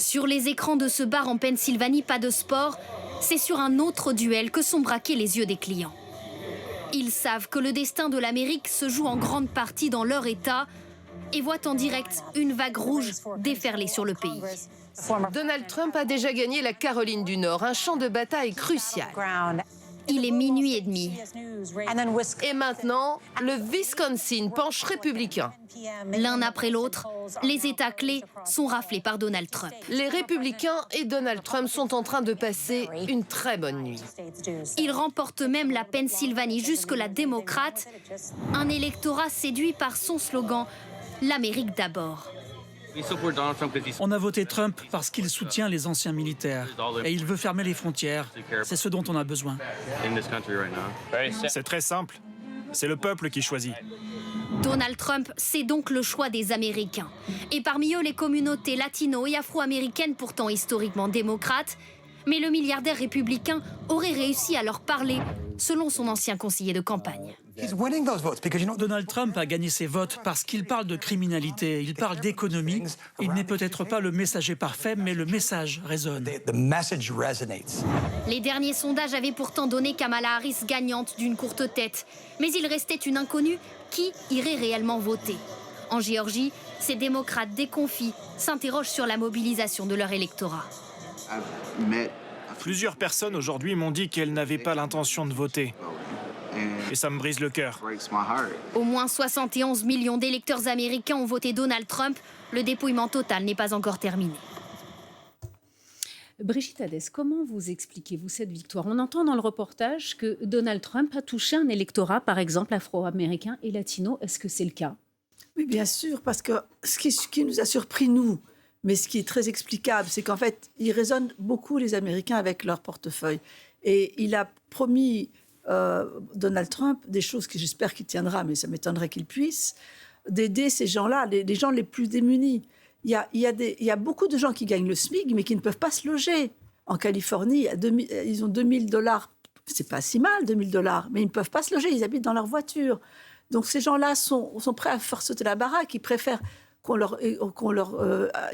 Sur les écrans de ce bar en Pennsylvanie, pas de sport, c'est sur un autre duel que sont braqués les yeux des clients. Ils savent que le destin de l'Amérique se joue en grande partie dans leur État et voient en direct une vague rouge déferler sur le pays. Donald Trump a déjà gagné la Caroline du Nord, un champ de bataille crucial. Il est minuit et demi. Et maintenant, le Wisconsin penche républicain. L'un après l'autre, les États clés sont raflés par Donald Trump. Les républicains et Donald Trump sont en train de passer une très bonne nuit. Il remporte même la Pennsylvanie, jusque la démocrate, un électorat séduit par son slogan « L'Amérique d'abord ». On a voté Trump parce qu'il soutient les anciens militaires et il veut fermer les frontières. C'est ce dont on a besoin. C'est très simple. C'est le peuple qui choisit. Donald Trump, c'est donc le choix des Américains. Et parmi eux, les communautés latino et afro-américaines, pourtant historiquement démocrates. Mais le milliardaire républicain aurait réussi à leur parler, selon son ancien conseiller de campagne. Donald Trump a gagné ses votes parce qu'il parle de criminalité, il parle d'économie. Il n'est peut-être pas le messager parfait, mais le message résonne. Les derniers sondages avaient pourtant donné Kamala Harris gagnante d'une courte tête. Mais il restait une inconnue. Qui irait réellement voter? En Géorgie, ces démocrates déconfits s'interrogent sur la mobilisation de leur électorat. Plusieurs personnes aujourd'hui m'ont dit qu'elles n'avaient pas l'intention de voter. Et ça me brise le cœur. Au moins 71 millions d'électeurs américains ont voté Donald Trump. Le dépouillement total n'est pas encore terminé. Brigitte Hadès, comment vous expliquez-vous cette victoire? On entend dans le reportage que Donald Trump a touché un électorat, par exemple afro-américain et latino. Est-ce que c'est le cas? Oui, bien sûr, parce que ce qui nous a surpris, nous, mais ce qui est très explicable, c'est qu'en fait, ils raisonnent beaucoup, les Américains, avec leur portefeuille. Et il a promis, Donald Trump, des choses que j'espère qu'il tiendra, mais ça m'étonnerait qu'il puisse, d'aider ces gens-là, les gens les plus démunis. Il y a beaucoup de gens qui gagnent le SMIC, mais qui ne peuvent pas se loger. En Californie, ils ont $2000. C'est pas si mal, $2000, mais ils ne peuvent pas se loger, ils habitent dans leur voiture. Donc ces gens-là sont prêts à faire sauter la baraque, ils préfèrent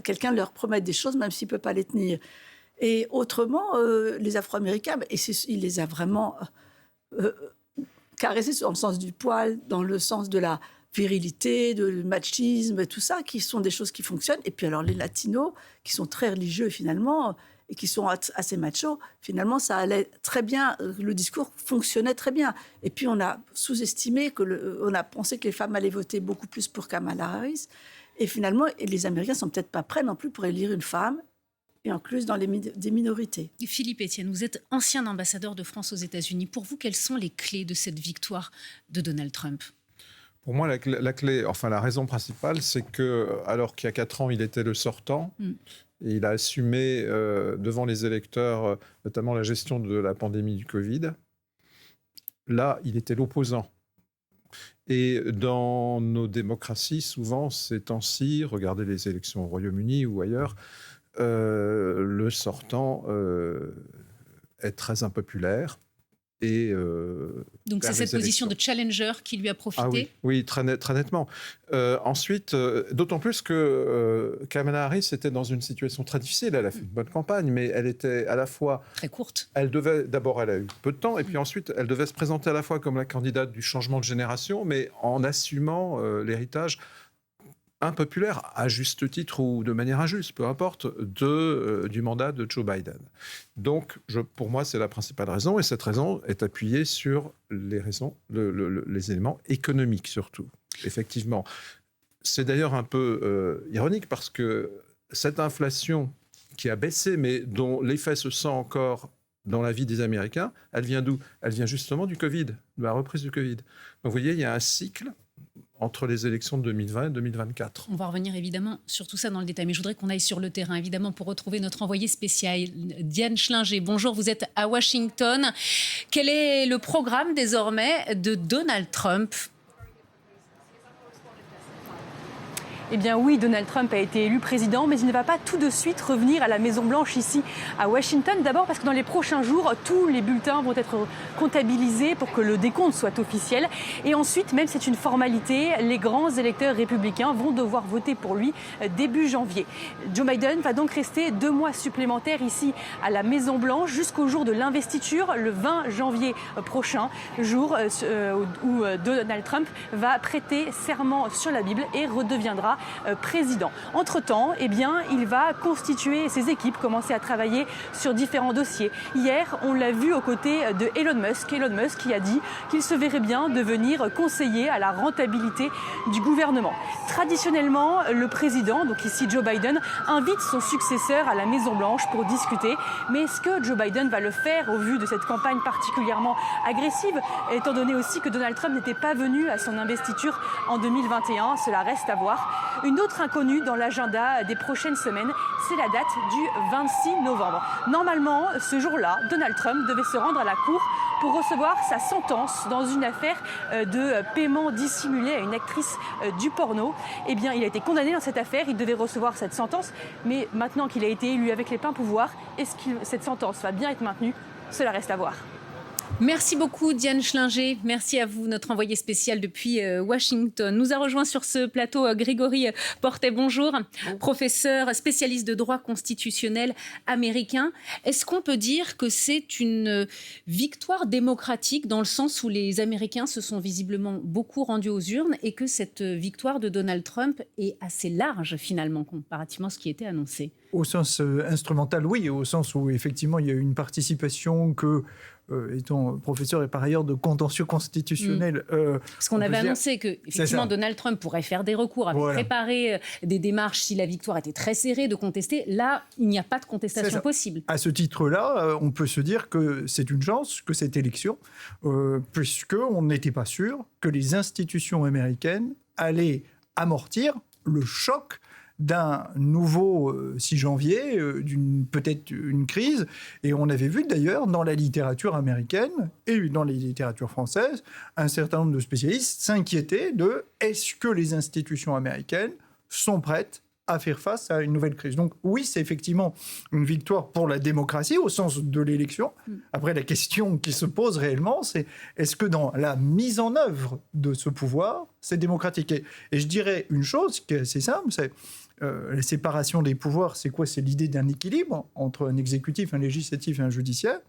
quelqu'un leur promette des choses, même s'il ne peut pas les tenir. Et autrement, les Afro-Américains, il les a vraiment caressés dans le sens du poil, dans le sens de la virilité, de machisme, tout ça, qui sont des choses qui fonctionnent. Et puis alors les Latinos, qui sont très religieux finalement, et qui sont assez machos, finalement ça allait très bien, le discours fonctionnait très bien. Et puis on a sous-estimé, on a pensé que les femmes allaient voter beaucoup plus pour Kamala Harris. Et finalement, les Américains ne sont peut-être pas prêts non plus pour élire une femme, et en plus dans des minorités. Philippe Etienne, vous êtes ancien ambassadeur de France aux États-Unis. Pour vous, quelles sont les clés de cette victoire de Donald Trump? Pour moi, la clé, enfin la raison principale, c'est que, alors qu'il y a 4 ans, il était le sortant, et il a assumé devant les électeurs, notamment la gestion de la pandémie du Covid, là, il était l'opposant. Et dans nos démocraties, souvent, ces temps-ci, regardez les élections au Royaume-Uni ou ailleurs, le sortant est très impopulaire. Et, donc c'est cette position de challenger qui lui a profité? Ah oui, très nettement. Ensuite, d'autant plus que Kamala Harris était dans une situation très difficile. Elle a fait une bonne campagne, mais elle était à la fois... Très courte. D'abord, elle a eu peu de temps, et puis ensuite, elle devait se présenter à la fois comme la candidate du changement de génération, mais en assumant l'héritage impopulaire, à juste titre ou de manière injuste, peu importe, du mandat de Joe Biden. Donc, pour moi, c'est la principale raison, et cette raison est appuyée sur les éléments économiques surtout, effectivement. C'est d'ailleurs un peu ironique, parce que cette inflation qui a baissé, mais dont l'effet se sent encore dans la vie des Américains, elle vient d'où? Elle vient justement du Covid, de la reprise du Covid. Donc, vous voyez, il y a un cycle entre les élections de 2020 et 2024. On va revenir évidemment sur tout ça dans le détail, mais je voudrais qu'on aille sur le terrain, évidemment, pour retrouver notre envoyée spéciale, Diane Schlinger. Bonjour, vous êtes à Washington. Quel est le programme désormais de Donald Trump? Eh bien oui, Donald Trump a été élu président, mais il ne va pas tout de suite revenir à la Maison-Blanche ici à Washington. D'abord parce que dans les prochains jours, tous les bulletins vont être comptabilisés pour que le décompte soit officiel. Et ensuite, même c'est une formalité, les grands électeurs républicains vont devoir voter pour lui début janvier. Joe Biden va donc rester 2 mois supplémentaires ici à la Maison-Blanche jusqu'au jour de l'investiture, le 20 janvier prochain, jour où Donald Trump va prêter serment sur la Bible et redeviendra président. Entre-temps, eh bien, il va constituer ses équipes, commencer à travailler sur différents dossiers. Hier, on l'a vu aux côtés de Elon Musk qui a dit qu'il se verrait bien devenir conseiller à la rentabilité du gouvernement. Traditionnellement, le président, donc ici Joe Biden, invite son successeur à la Maison-Blanche pour discuter. Mais est-ce que Joe Biden va le faire au vu de cette campagne particulièrement agressive, étant donné aussi que Donald Trump n'était pas venu à son investiture en 2021? Cela reste à voir. Une autre inconnue dans l'agenda des prochaines semaines, c'est la date du 26 novembre. Normalement, ce jour-là, Donald Trump devait se rendre à la cour pour recevoir sa sentence dans une affaire de paiement dissimulé à une actrice du porno. Eh bien, il a été condamné dans cette affaire, il devait recevoir cette sentence, mais maintenant qu'il a été élu avec les pleins pouvoirs, est-ce que cette sentence va bien être maintenue? Cela reste à voir. Merci beaucoup Diane Schlinger, merci à vous, notre envoyé spécial depuis Washington. Nous a rejoint sur ce plateau Grégory Portet, bonjour, professeur spécialiste de droit constitutionnel américain. Est-ce qu'on peut dire que c'est une victoire démocratique dans le sens où les Américains se sont visiblement beaucoup rendus aux urnes et que cette victoire de Donald Trump est assez large finalement comparativement à ce qui était annoncé? Au sens instrumental, oui, au sens où effectivement il y a eu une participation que étant professeur et par ailleurs de contentieux constitutionnel. Parce qu'on avait annoncé que effectivement Donald Trump pourrait faire des recours, avait préparé des démarches si la victoire était très serrée, de contester. Là, il n'y a pas de contestation possible. À ce titre-là, on peut se dire que c'est une chance que cette élection, puisqu'on n'était pas sûr que les institutions américaines allaient amortir le choc d'un nouveau 6 janvier, peut-être une crise. Et on avait vu d'ailleurs dans la littérature américaine et dans les littératures françaises, un certain nombre de spécialistes s'inquiétaient de est-ce que les institutions américaines sont prêtes à faire face à une nouvelle crise. Donc oui, c'est effectivement une victoire pour la démocratie au sens de l'élection. Après, la question qui se pose réellement, c'est est-ce que dans la mise en œuvre de ce pouvoir, c'est démocratique? Et je dirais une chose qui est assez simple, c'est la séparation des pouvoirs, c'est quoi? C'est l'idée d'un équilibre entre un exécutif, un législatif et un judiciaire.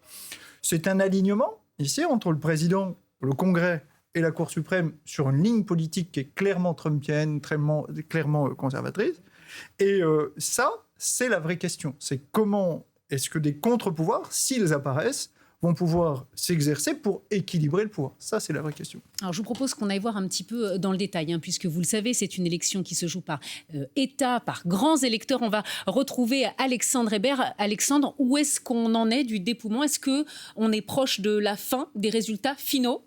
C'est un alignement, ici, entre le président, le Congrès et la Cour suprême sur une ligne politique qui est clairement trumpienne, clairement conservatrice. Et ça, c'est la vraie question. C'est comment est-ce que des contre-pouvoirs, s'ils apparaissent, vont pouvoir s'exercer pour équilibrer le pouvoir. Ça, c'est la vraie question. Alors, je vous propose qu'on aille voir un petit peu dans le détail, puisque vous le savez, c'est une élection qui se joue par État, par grands électeurs. On va retrouver Alexandre Hébert. Alexandre, où est-ce qu'on en est du dépouillement? Est-ce qu'on est proche de la fin des résultats finaux?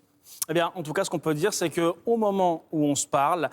Eh bien, en tout cas, ce qu'on peut dire, c'est qu'au moment où on se parle,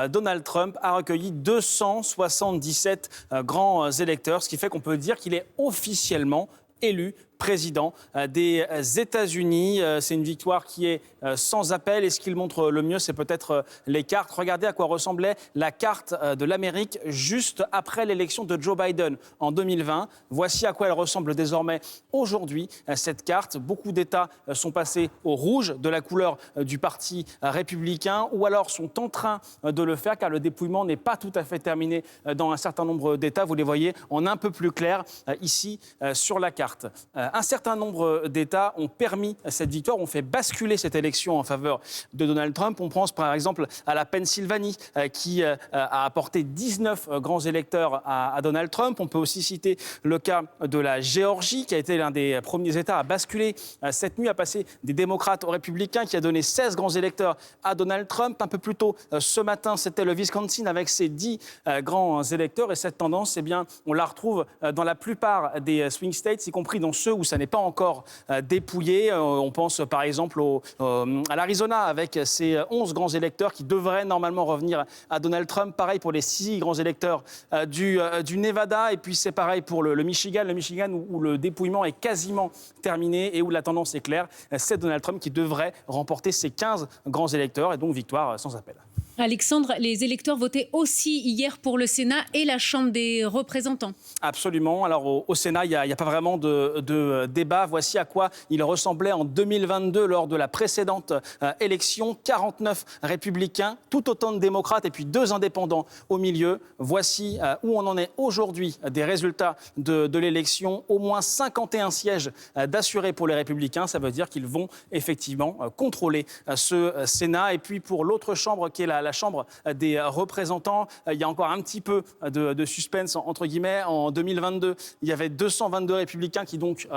Donald Trump a recueilli 277 grands électeurs, ce qui fait qu'on peut dire qu'il est officiellement élu président des États-Unis. C'est une victoire qui est sans appel. Et ce qu'il montre le mieux, c'est peut-être les cartes. Regardez à quoi ressemblait la carte de l'Amérique juste après l'élection de Joe Biden en 2020. Voici à quoi elle ressemble désormais aujourd'hui, cette carte. Beaucoup d'États sont passés au rouge, de la couleur du Parti républicain, ou alors sont en train de le faire, car le dépouillement n'est pas tout à fait terminé dans un certain nombre d'États. Vous les voyez en un peu plus clair ici sur la carte. Un certain nombre d'États ont permis cette victoire, ont fait basculer cette élection en faveur de Donald Trump. On pense par exemple à la Pennsylvanie qui a apporté 19 grands électeurs à Donald Trump. On peut aussi citer le cas de la Géorgie qui a été l'un des premiers États à basculer cette nuit, à passer des démocrates aux républicains, qui a donné 16 grands électeurs à Donald Trump. Un peu plus tôt ce matin, c'était le Wisconsin avec ses 10 grands électeurs. Et cette tendance, eh bien, on la retrouve dans la plupart des swing states, y compris dans ceux où ça n'est pas encore dépouillé. On pense par exemple à l'Arizona avec ses 11 grands électeurs qui devraient normalement revenir à Donald Trump. Pareil pour les 6 grands électeurs du Nevada. Et puis c'est pareil pour le Michigan. Le Michigan où le dépouillement est quasiment terminé et où la tendance est claire. C'est Donald Trump qui devrait remporter ses 15 grands électeurs et donc victoire sans appel. Alexandre, les électeurs votaient aussi hier pour le Sénat et la Chambre des représentants. Absolument. Alors au Sénat, il n'y a pas vraiment de débat. Voici à quoi il ressemblait en 2022 lors de la précédente élection. 49 républicains, tout autant de démocrates et puis 2 indépendants au milieu. Voici où on en est aujourd'hui des résultats de l'élection. Au moins 51 sièges d'assurés pour les républicains. Ça veut dire qu'ils vont effectivement contrôler ce Sénat. Et puis pour l'autre chambre qui est la Chambre des représentants, il y a encore un petit peu de suspense entre guillemets. En 2022, il y avait 222 républicains qui donc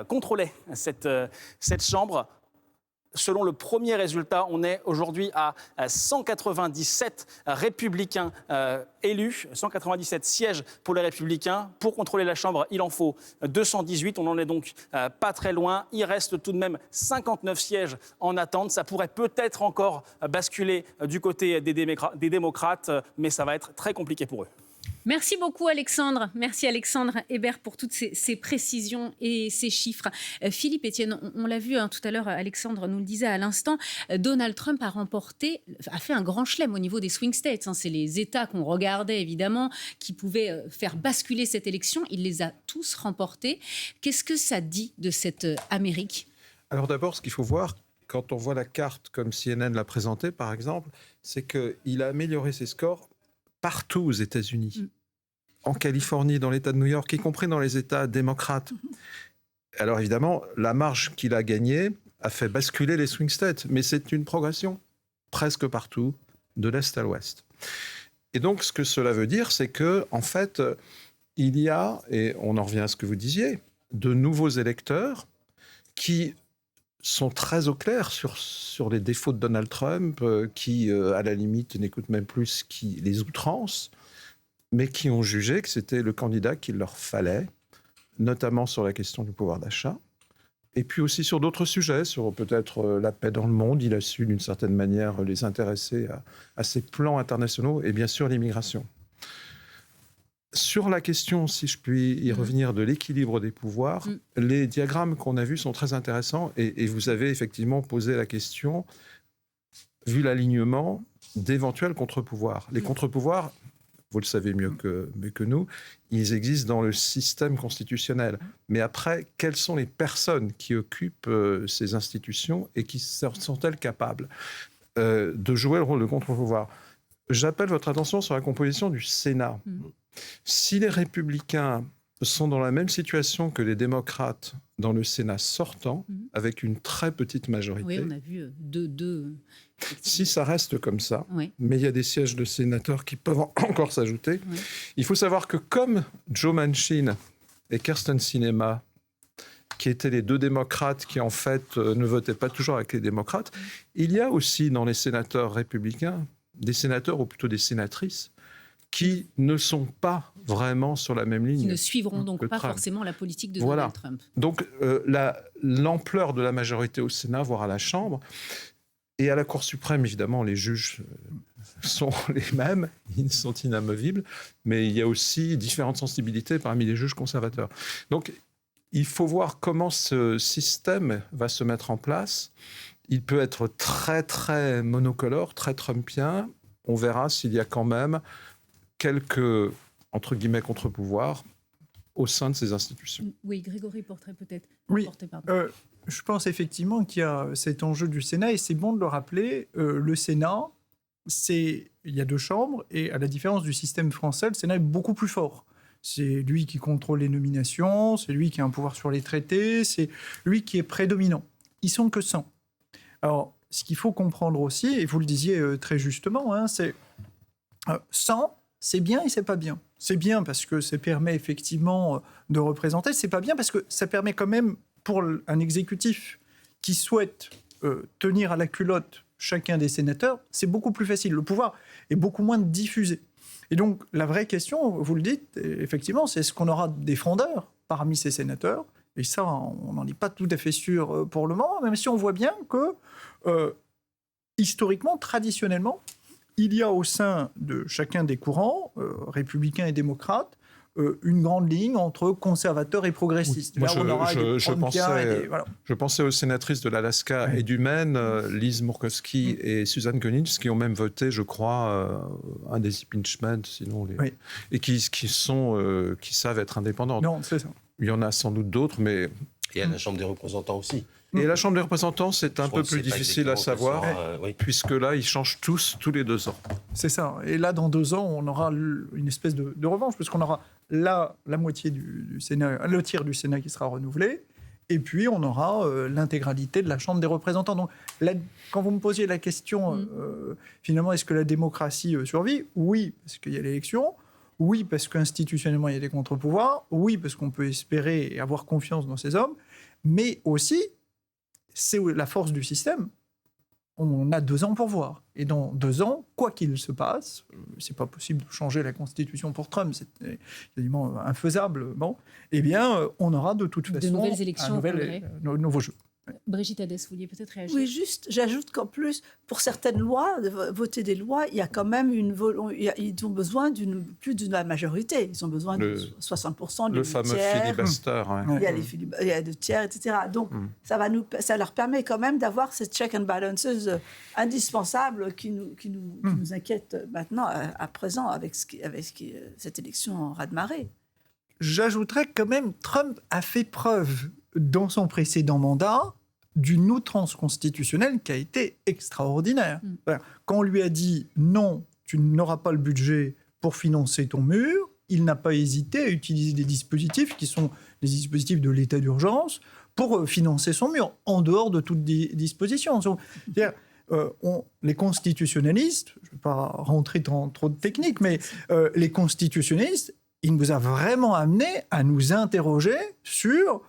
contrôlaient cette chambre. Selon le premier résultat, on est aujourd'hui à 197 républicains élus, 197 sièges pour les républicains. Pour contrôler la Chambre, il en faut 218. On n'en est donc pas très loin. Il reste tout de même 59 sièges en attente. Ça pourrait peut-être encore basculer du côté des démocrates, mais ça va être très compliqué pour eux. Merci beaucoup Alexandre. Merci Alexandre Hébert pour toutes ces précisions et ces chiffres. Philippe Etienne, on l'a vu tout à l'heure, Alexandre nous le disait à l'instant, Donald Trump a fait un grand chelem au niveau des swing states. C'est les États qu'on regardait évidemment qui pouvaient faire basculer cette élection. Il les a tous remportés. Qu'est-ce que ça dit de cette Amérique ? Alors d'abord, ce qu'il faut voir, quand on voit la carte comme CNN l'a présentée par exemple, c'est qu'il a amélioré ses scores partout aux États-Unis, en Californie, dans l'État de New York, y compris dans les États démocrates. Alors évidemment, la marge qu'il a gagnée a fait basculer les swing states, mais c'est une progression presque partout, de l'Est à l'Ouest. Et donc, ce que cela veut dire, c'est que, en fait, il y a, et on en revient à ce que vous disiez, de nouveaux électeurs qui sont très au clair sur les défauts de Donald Trump, qui, à la limite, n'écoutent même plus ce qui les outrance, mais qui ont jugé que c'était le candidat qu'il leur fallait, notamment sur la question du pouvoir d'achat, et puis aussi sur d'autres sujets, sur peut-être la paix dans le monde. Il a su, d'une certaine manière, les intéresser à ses plans internationaux, et bien sûr l'immigration. Sur la question, si je puis y revenir, de l'équilibre des pouvoirs, les diagrammes qu'on a vus sont très intéressants et vous avez effectivement posé la question, vu l'alignement, d'éventuels contre-pouvoirs. Les contre-pouvoirs, vous le savez mieux que nous, ils existent dans le système constitutionnel. Mais après, quelles sont les personnes qui occupent ces institutions et qui sont-elles capables de jouer le rôle de contre-pouvoir ? J'appelle votre attention sur la composition du Sénat. Si les républicains sont dans la même situation que les démocrates dans le Sénat sortant, avec une très petite majorité... Oui, on a vu deux... Si ça reste comme ça, mais il y a des sièges de sénateurs qui peuvent encore s'ajouter, il faut savoir que comme Joe Manchin et Kyrsten Sinema, qui étaient les 2 démocrates qui, en fait, ne votaient pas toujours avec les démocrates, il y a aussi dans les sénateurs républicains des sénateurs, ou plutôt des sénatrices, qui ne sont pas vraiment sur la même ligne. Qui ne suivront donc pas forcément la politique de voilà. Donald Trump. Donc l'ampleur de la majorité au Sénat, voire à la Chambre, et à la Cour suprême, évidemment, les juges sont les mêmes, ils sont inamovibles, mais il y a aussi différentes sensibilités parmi les juges conservateurs. Donc il faut voir comment ce système va se mettre en place. Il peut être très, très monocolore, très trumpien. On verra s'il y a quand même quelques, entre guillemets, contre-pouvoirs au sein de ces institutions. Oui, Grégory Portrait peut-être. Oui, je pense effectivement qu'il y a cet enjeu du Sénat, et c'est bon de le rappeler. Le Sénat, il y a 2 chambres, et à la différence du système français, le Sénat est beaucoup plus fort. C'est lui qui contrôle les nominations, c'est lui qui a un pouvoir sur les traités, c'est lui qui est prédominant. Ils sont que 100. Alors, ce qu'il faut comprendre aussi, et vous le disiez très justement, c'est 100, c'est bien et c'est pas bien. C'est bien parce que ça permet effectivement de représenter, c'est pas bien parce que ça permet quand même, pour un exécutif qui souhaite tenir à la culotte chacun des sénateurs, c'est beaucoup plus facile. Le pouvoir est beaucoup moins diffusé. Et donc, la vraie question, vous le dites, effectivement, c'est est-ce qu'on aura des frondeurs parmi ces sénateurs ? Et ça, on n'en est pas tout à fait sûr pour le moment, même si on voit bien que, historiquement, traditionnellement, il y a au sein de chacun des courants, républicains et démocrates, une grande ligne entre conservateurs et progressistes. Moi, Là, on aura des Trumpiens et des... Voilà. Je pensais aux sénatrices de l'Alaska et du Maine, Liz Murkowski et Susan Collins, qui ont même voté, je crois, un des impeachments, sinon et qui savent être indépendantes. Non, c'est ça. Il y en a sans doute d'autres, mais... Et à la Chambre des représentants aussi. Et la Chambre des représentants, c'est un peu plus difficile à savoir, puisque là, ils changent tous les 2 ans. C'est ça. Et là, dans 2 ans, on aura une espèce de revanche, puisqu'on aura là la moitié du Sénat, le tiers du Sénat qui sera renouvelé, et puis on aura l'intégralité de la Chambre des représentants. Donc, là, quand vous me posiez la question, finalement, est-ce que la démocratie survit ? Oui, parce qu'il y a l'élection. Oui, parce qu'institutionnellement, il y a des contre-pouvoirs. Oui, parce qu'on peut espérer et avoir confiance dans ces hommes. Mais aussi, c'est la force du système. On a 2 ans pour voir. Et dans 2 ans, quoi qu'il se passe, c'est pas possible de changer la Constitution pour Trump, c'est quasiment infaisable. Bon, eh bien, on aura de toute façon de nouvelles élections un nouveau jeu. Brigitte Hadès, vous vouliez peut-être réagir ? Oui, juste, j'ajoute qu'en plus, pour certaines lois, de voter des lois, il y a quand même ils ont besoin plus d'une majorité. Ils ont besoin de 60%, le fameux filibuster. Il y a 2 tiers, etc. Donc, ça leur permet quand même d'avoir cette check and balances indispensable qui nous inquiète maintenant, à présent, avec cette élection en ras-de-marée. J'ajouterais que quand même, Trump a fait preuve dans son précédent mandat d'une outrance constitutionnelle qui a été extraordinaire. Quand on lui a dit « non, tu n'auras pas le budget pour financer ton mur », il n'a pas hésité à utiliser des dispositifs qui sont des dispositifs de l'état d'urgence pour financer son mur, en dehors de toute disposition. C'est-à-dire, les constitutionnalistes, je ne vais pas rentrer dans trop de techniques, mais les constitutionnalistes, il nous a vraiment amené à nous interroger sur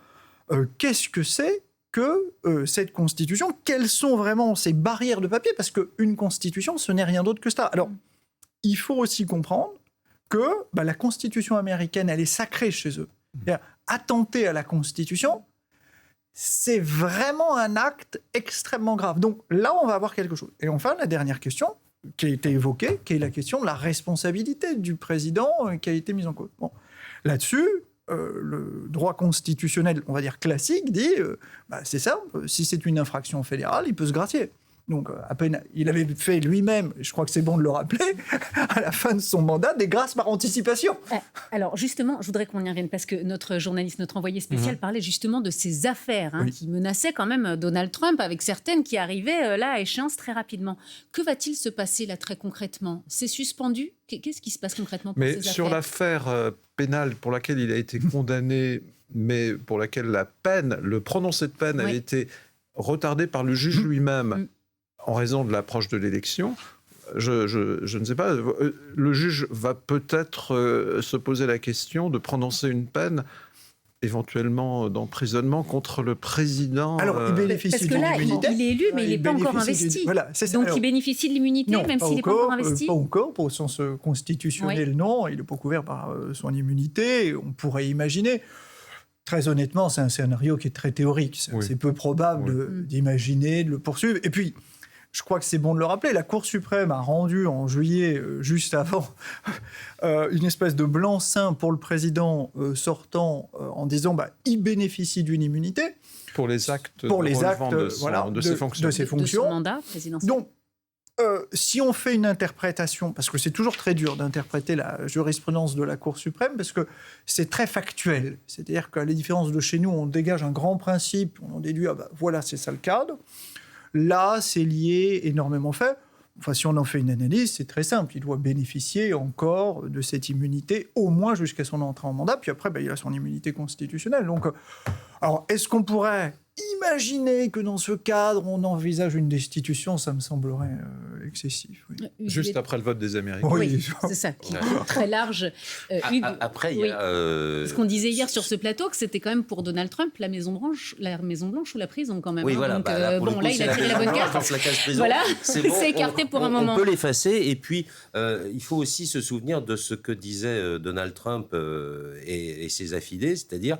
qu'est-ce que c'est que cette constitution, quelles sont vraiment ces barrières de papier, parce qu'une constitution, ce n'est rien d'autre que ça. Alors, il faut aussi comprendre que la constitution américaine, elle est sacrée chez eux. Attenter à la constitution, c'est vraiment un acte extrêmement grave. Donc là, on va avoir quelque chose. Et enfin, la dernière question qui a été évoquée, qui est la question de la responsabilité du président qui a été mise en cause. Bon. Là-dessus, le droit constitutionnel, on va dire classique, dit c'est simple, si c'est une infraction fédérale, il peut se gracier. Donc, à peine, il avait fait lui-même, je crois que c'est bon de le rappeler, à la fin de son mandat, des grâces par anticipation. Alors, justement, je voudrais qu'on y revienne, parce que notre journaliste, notre envoyé spécial, parlait justement de ces affaires qui menaçaient quand même Donald Trump, avec certaines qui arrivaient là à échéance très rapidement. Que va-t-il se passer là très concrètement ? C'est suspendu ? Qu'est-ce qui se passe concrètement pour ces affaires ? Sur l'affaire pénale pour laquelle il a été condamné, mais pour laquelle le prononcé de peine avait été retardé par le juge lui-même, en raison de l'approche de l'élection, je ne sais pas, le juge va peut-être se poser la question de prononcer une peine éventuellement d'emprisonnement contre le président. Alors, il bénéficie de l'immunité. Il est élu, mais il n'est pas encore investi. Donc, il bénéficie de l'immunité, même s'il n'est pas encore investi. Pas encore, pour le sens constitutionnel, non. Il n'est pas couvert par son immunité. On pourrait imaginer... Très honnêtement, c'est un scénario qui est très théorique. C'est peu probable d'imaginer, de le poursuivre. Et puis, je crois que c'est bon de le rappeler, la Cour suprême a rendu en juillet, juste avant, une espèce de blanc-seing pour le président sortant en disant il bénéficie d'une immunité. Pour les actes de ses fonctions. De son mandat présidentiel. Donc, si on fait une interprétation, parce que c'est toujours très dur d'interpréter la jurisprudence de la Cour suprême, parce que c'est très factuel. C'est-à-dire qu'à la différence de chez nous, on dégage un grand principe, on en déduit, voilà, c'est ça le cadre. Là, c'est lié énormément fait. Enfin, si on en fait une analyse, c'est très simple. Il doit bénéficier encore de cette immunité, au moins jusqu'à son entrée en mandat. Puis après, il a son immunité constitutionnelle. Donc, alors, est-ce qu'on pourrait imaginer que dans ce cadre, on envisage une destitution? Ça me semblerait excessif. Juste après le vote des Américains. Oui, c'est ça, qui est très large. Après, il y a... Ce qu'on disait hier sur ce plateau, que c'était quand même pour Donald Trump la Maison-Blanche ou la prison quand même. Oui, voilà. Donc, là, il a tiré la bonne carte. Voilà, c'est écarté pour un moment. On peut l'effacer. Et puis, il faut aussi se souvenir de ce que disait Donald Trump et ses affidés, c'est-à-dire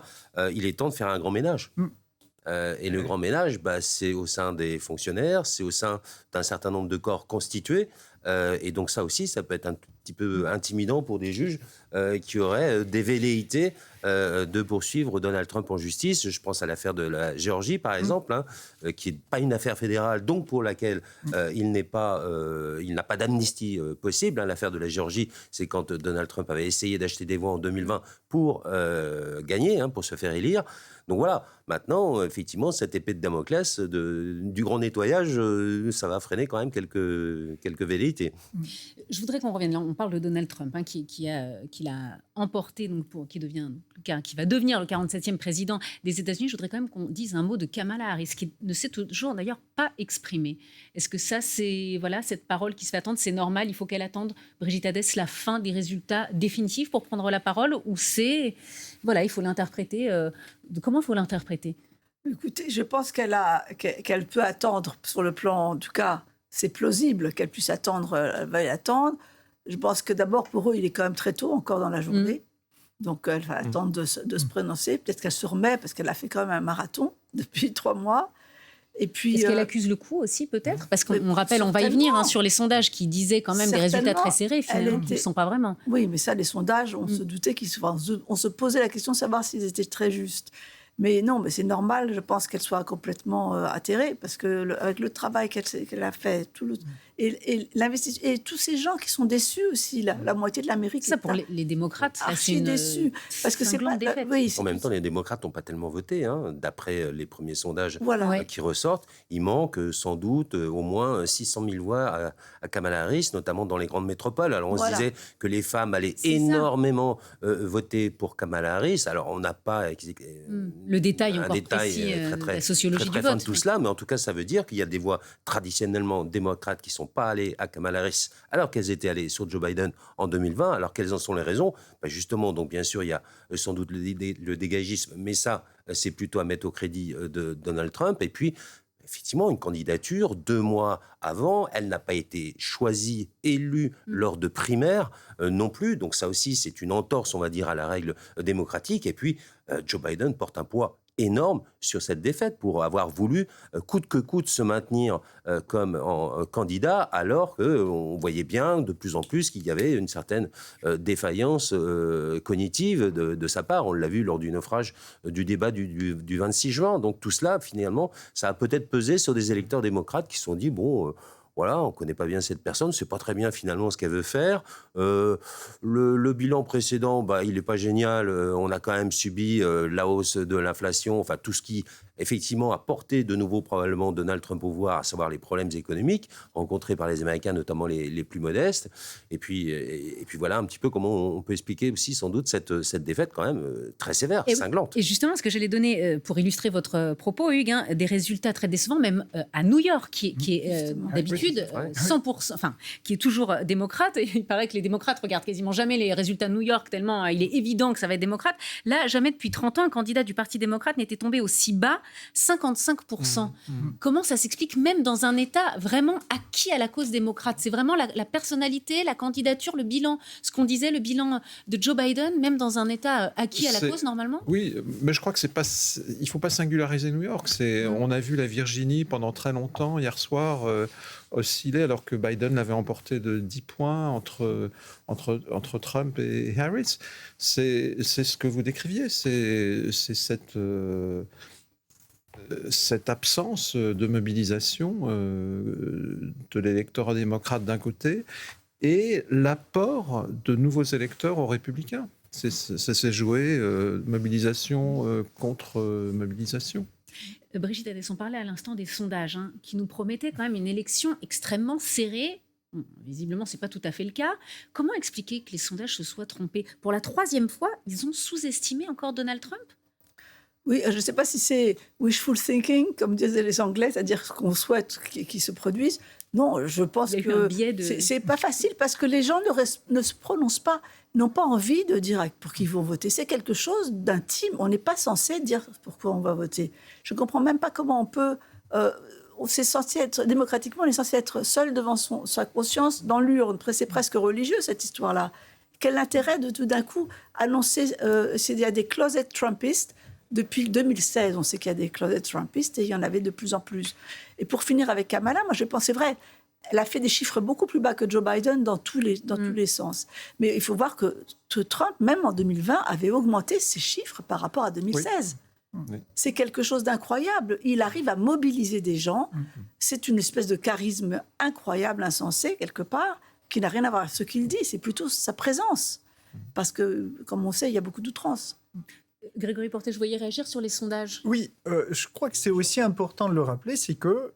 il est temps de faire un grand ménage. Et le grand ménage, c'est au sein des fonctionnaires, c'est au sein d'un certain nombre de corps constitués. Et donc ça aussi, ça peut être un petit peu intimidant pour des juges qui auraient des velléités de poursuivre Donald Trump en justice. Je pense à l'affaire de la Géorgie, par exemple, qui n'est pas une affaire fédérale, donc pour laquelle il n'a pas d'amnistie possible. L'affaire de la Géorgie, c'est quand Donald Trump avait essayé d'acheter des voix en 2020 pour gagner, pour se faire élire. Donc voilà, maintenant, effectivement, cette épée de Damoclès du grand nettoyage, ça va freiner quand même quelques velléités. Je voudrais qu'on revienne là. On parle de Donald Trump, qui l'a emporté, donc qui va devenir le 47e président des États-Unis. Je voudrais quand même qu'on dise un mot de Kamala Harris, qui ne s'est toujours d'ailleurs pas exprimée. Est-ce que ça, cette parole qui se fait attendre, c'est normal? Il faut qu'elle attende, Brigitte Hadès, la fin des résultats définitifs pour prendre la parole? Ou il faut l'interpréter comment il faut l'interpréter? Écoutez, je pense qu'elle peut attendre sur le plan, en tout cas, c'est plausible qu'elle puisse attendre, elle va y attendre. Je pense que d'abord, pour eux, il est quand même très tôt, encore dans la journée. Donc, elle va attendre de se prononcer. Peut-être qu'elle se remet, parce qu'elle a fait quand même un marathon depuis 3 mois. Et puis, est-ce qu'elle accuse le coup aussi, peut-être? Parce qu'on rappelle, on va y venir, sur les sondages qui disaient quand même des résultats très serrés, finalement, qui ne sont pas vraiment. Oui, mais ça, les sondages, on se doutait on se posait la question de savoir s'ils étaient très justes. Mais non, mais c'est normal, je pense qu'elle soit complètement atterrée, parce que avec le travail qu'elle a fait, et l'investissement, et tous ces gens qui sont déçus aussi, la moitié de l'Amérique. Ça, pour les démocrates, c'est déçus. Parce que c'est pas. En même temps, les démocrates n'ont pas tellement voté, d'après les premiers sondages qui ressortent. Il manque sans doute au moins 600 000 voix à Kamala Harris, notamment dans les grandes métropoles. Alors on se disait que les femmes allaient énormément voter pour Kamala Harris. Alors on n'a pas le détail encore précis de la sociologie du vote. De tout cela, mais en tout cas, ça veut dire qu'il y a des voix traditionnellement démocrates qui ne sont pas allées à Kamala Harris alors qu'elles étaient allées sur Joe Biden en 2020. Alors quelles en sont les raisons? Justement, donc bien sûr, il y a sans doute le dégagisme, mais ça, c'est plutôt à mettre au crédit de Donald Trump. Et puis, effectivement, une candidature 2 mois avant, elle n'a pas été choisie, élue lors de primaires non plus. Donc ça aussi, c'est une entorse, on va dire, à la règle démocratique. Et puis, Joe Biden porte un poids énorme sur cette défaite pour avoir voulu coûte que coûte se maintenir comme candidat, alors qu'on voyait bien de plus en plus qu'il y avait une certaine défaillance cognitive de sa part. On l'a vu lors du naufrage du débat du 26 juin. Donc tout cela, finalement, ça a peut-être pesé sur des électeurs démocrates qui se sont dit, voilà, on ne connaît pas bien cette personne, on ne sait pas très bien finalement ce qu'elle veut faire. Le bilan précédent, il n'est pas génial. On a quand même subi la hausse de l'inflation, enfin tout ce qui effectivement a porté de nouveau probablement Donald Trump au pouvoir, à savoir les problèmes économiques rencontrés par les Américains, notamment les plus modestes. Et puis voilà un petit peu comment on peut expliquer aussi sans doute cette défaite quand même très sévère, cinglante. Et justement, ce que j'allais donner pour illustrer votre propos, Hugues, des résultats très décevants, même à New York, qui est d'habitude 100%, enfin, qui est toujours démocrate. Et il paraît que les démocrates regardent quasiment jamais les résultats de New York, tellement il est évident que ça va être démocrate. Là, jamais depuis 30 ans, un candidat du Parti démocrate n'était tombé aussi bas, 55%. Comment ça s'explique, même dans un État vraiment acquis à la cause démocrate? C'est vraiment la personnalité, la candidature, le bilan, ce qu'on disait, le bilan de Joe Biden, même dans un État acquis à la cause, normalement? Oui, mais je crois que il ne faut pas singulariser New York. On a vu la Virginie pendant très longtemps, hier soir, osciller, alors que Biden l'avait emporté de 10 points entre Trump et Harris. C'est ce que vous décriviez, c'est cette absence de mobilisation de l'électorat démocrate d'un côté et l'apport de nouveaux électeurs aux républicains. Ça s'est joué mobilisation contre mobilisation. Brigitte Hadès, on parlait à l'instant des sondages qui nous promettaient quand même une élection extrêmement serrée. Visiblement, ce n'est pas tout à fait le cas. Comment expliquer que les sondages se soient trompés? Pour la 3e fois, ils ont sous-estimé encore Donald Trump? Oui, je ne sais pas si c'est wishful thinking, comme disaient les Anglais, c'est-à-dire qu'on souhaite qu'il se produise. Non, je pense que c'est pas facile parce que les gens ne se prononcent pas, n'ont pas envie de dire pour qui ils vont voter. C'est quelque chose d'intime. On n'est pas censé dire pourquoi on va voter. Je ne comprends même pas comment on peut... c'est censé être, démocratiquement, on est censé être seul devant sa conscience dans l'urne. C'est presque religieux, cette histoire-là. Quel intérêt de tout d'un coup annoncer... il y a des closet Trumpistes. Depuis 2016, on sait qu'il y a des closet Trumpistes et il y en avait de plus en plus. Et pour finir avec Kamala, moi je pense, c'est vrai, elle a fait des chiffres beaucoup plus bas que Joe Biden dans tous les sens. Mais il faut voir que Trump, même en 2020, avait augmenté ses chiffres par rapport à 2016. Oui. C'est quelque chose d'incroyable. Il arrive à mobiliser des gens. C'est une espèce de charisme incroyable, insensé, quelque part, qui n'a rien à voir avec ce qu'il dit. C'est plutôt sa présence. Parce que, comme on sait, il y a beaucoup d'outrance. Grégory Portet, je voyais réagir sur les sondages. Oui, je crois que c'est aussi important de le rappeler, c'est que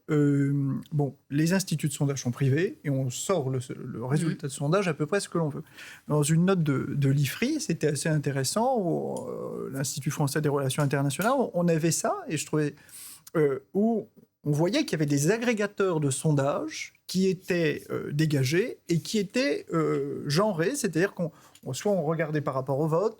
les instituts de sondage sont privés et on sort le résultat de sondage à peu près ce que l'on veut. Dans une note de l'IFRI, c'était assez intéressant, l'Institut français des relations internationales, on avait ça et je trouvais où on voyait qu'il y avait des agrégateurs de sondages qui étaient dégagés et qui étaient genrés, c'est-à-dire soit on regardait par rapport au vote,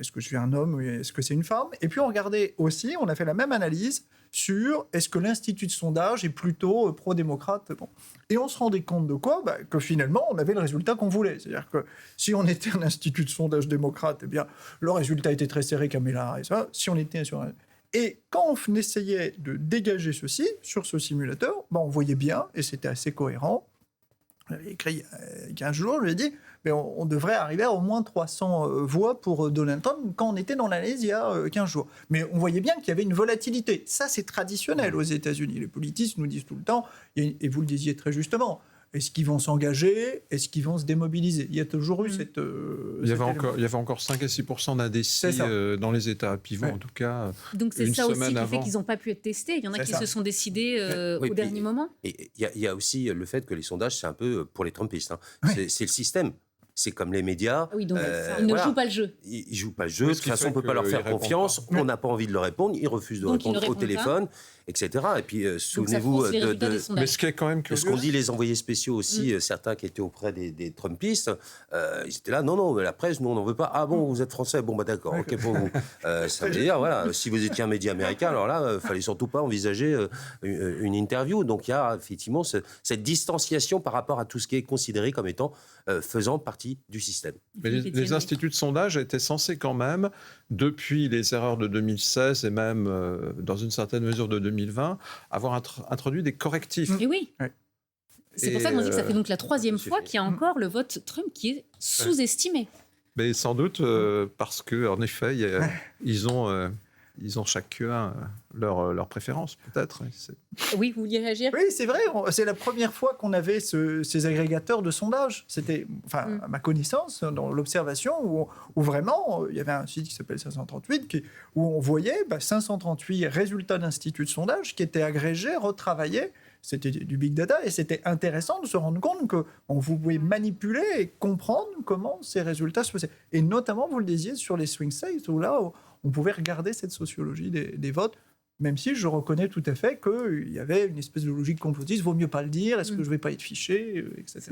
est-ce que je suis un homme ou est-ce que c'est une femme? Et puis on regardait aussi, on a fait la même analyse sur est-ce que l'institut de sondage est plutôt pro-démocrate. Bon. Et on se rendait compte de quoi? Que finalement, on avait le résultat qu'on voulait. C'est-à-dire que si on était un institut de sondage démocrate, eh bien, le résultat était très serré, Kamala Harris. Si on était sur un... Et quand on essayait de dégager ceci sur ce simulateur, on voyait bien, et c'était assez cohérent. J'avais écrit il y a 15 jours, je lui ai dit, mais on devrait arriver à au moins 300 voix pour Donald Trump quand on était dans l'analyse il y a 15 jours. Mais on voyait bien qu'il y avait une volatilité. Ça, c'est traditionnel aux États-Unis. Les politistes nous disent tout le temps, et vous le disiez très justement, est-ce qu'ils vont s'engager? Est-ce qu'ils vont se démobiliser? Il y a toujours eu cette... Il y avait encore 5 à 6 % d'indécis dans les États pivots, en tout cas. Donc c'est ça aussi qui fait qu'ils n'ont pas pu être testés. Il y en a qui se sont décidés au dernier moment. Et il y a aussi le fait que les sondages, c'est un peu pour les Trumpistes. C'est le système. C'est comme les médias. Oui, donc ils ne jouent pas le jeu. Ils ne jouent pas le jeu. De toute façon, on ne peut pas leur faire confiance. On n'a pas envie de leur répondre. Ils refusent de répondre au téléphone, etc. Et puis, souvenez-vous Mais ce qui est quand même ce qu'ont dit les envoyés spéciaux aussi, certains qui étaient auprès des Trumpistes. Ils étaient là, non, mais la presse, nous, on n'en veut pas. Ah bon, vous êtes français? Bon, d'accord, ok pour vous. Ça veut dire, voilà, si vous étiez un média américain, alors là, il ne fallait surtout pas envisager une interview. Donc, il y a effectivement cette distanciation par rapport à tout ce qui est considéré comme étant faisant partie du système. Mais les instituts de sondage étaient censés quand même, depuis les erreurs de 2016 et même dans une certaine mesure de 2020, avoir introduit des correctifs. Et oui. C'est pour ça qu'on dit que ça fait donc la 3e fois qu'il y a encore le vote Trump qui est sous-estimé. Mais sans doute parce qu'en effet, ils ont chacun leur préférence, peut-être. Oui, vous vouliez réagir? Oui, c'est vrai. C'est la première fois qu'on avait ces agrégateurs de sondage. C'était, à ma connaissance, dans l'observation, où vraiment, il y avait un site qui s'appelle 538, où on voyait 538 résultats d'instituts de sondage qui étaient agrégés, retravaillés. C'était du big data et c'était intéressant de se rendre compte qu'on pouvait manipuler et comprendre comment ces résultats se faisaient. Et notamment, vous le disiez, sur les swing states, où là, on pouvait regarder cette sociologie des votes, même si je reconnais tout à fait qu'il y avait une espèce de logique complotiste, vaut mieux pas le dire, est-ce que je vais pas être fiché, etc.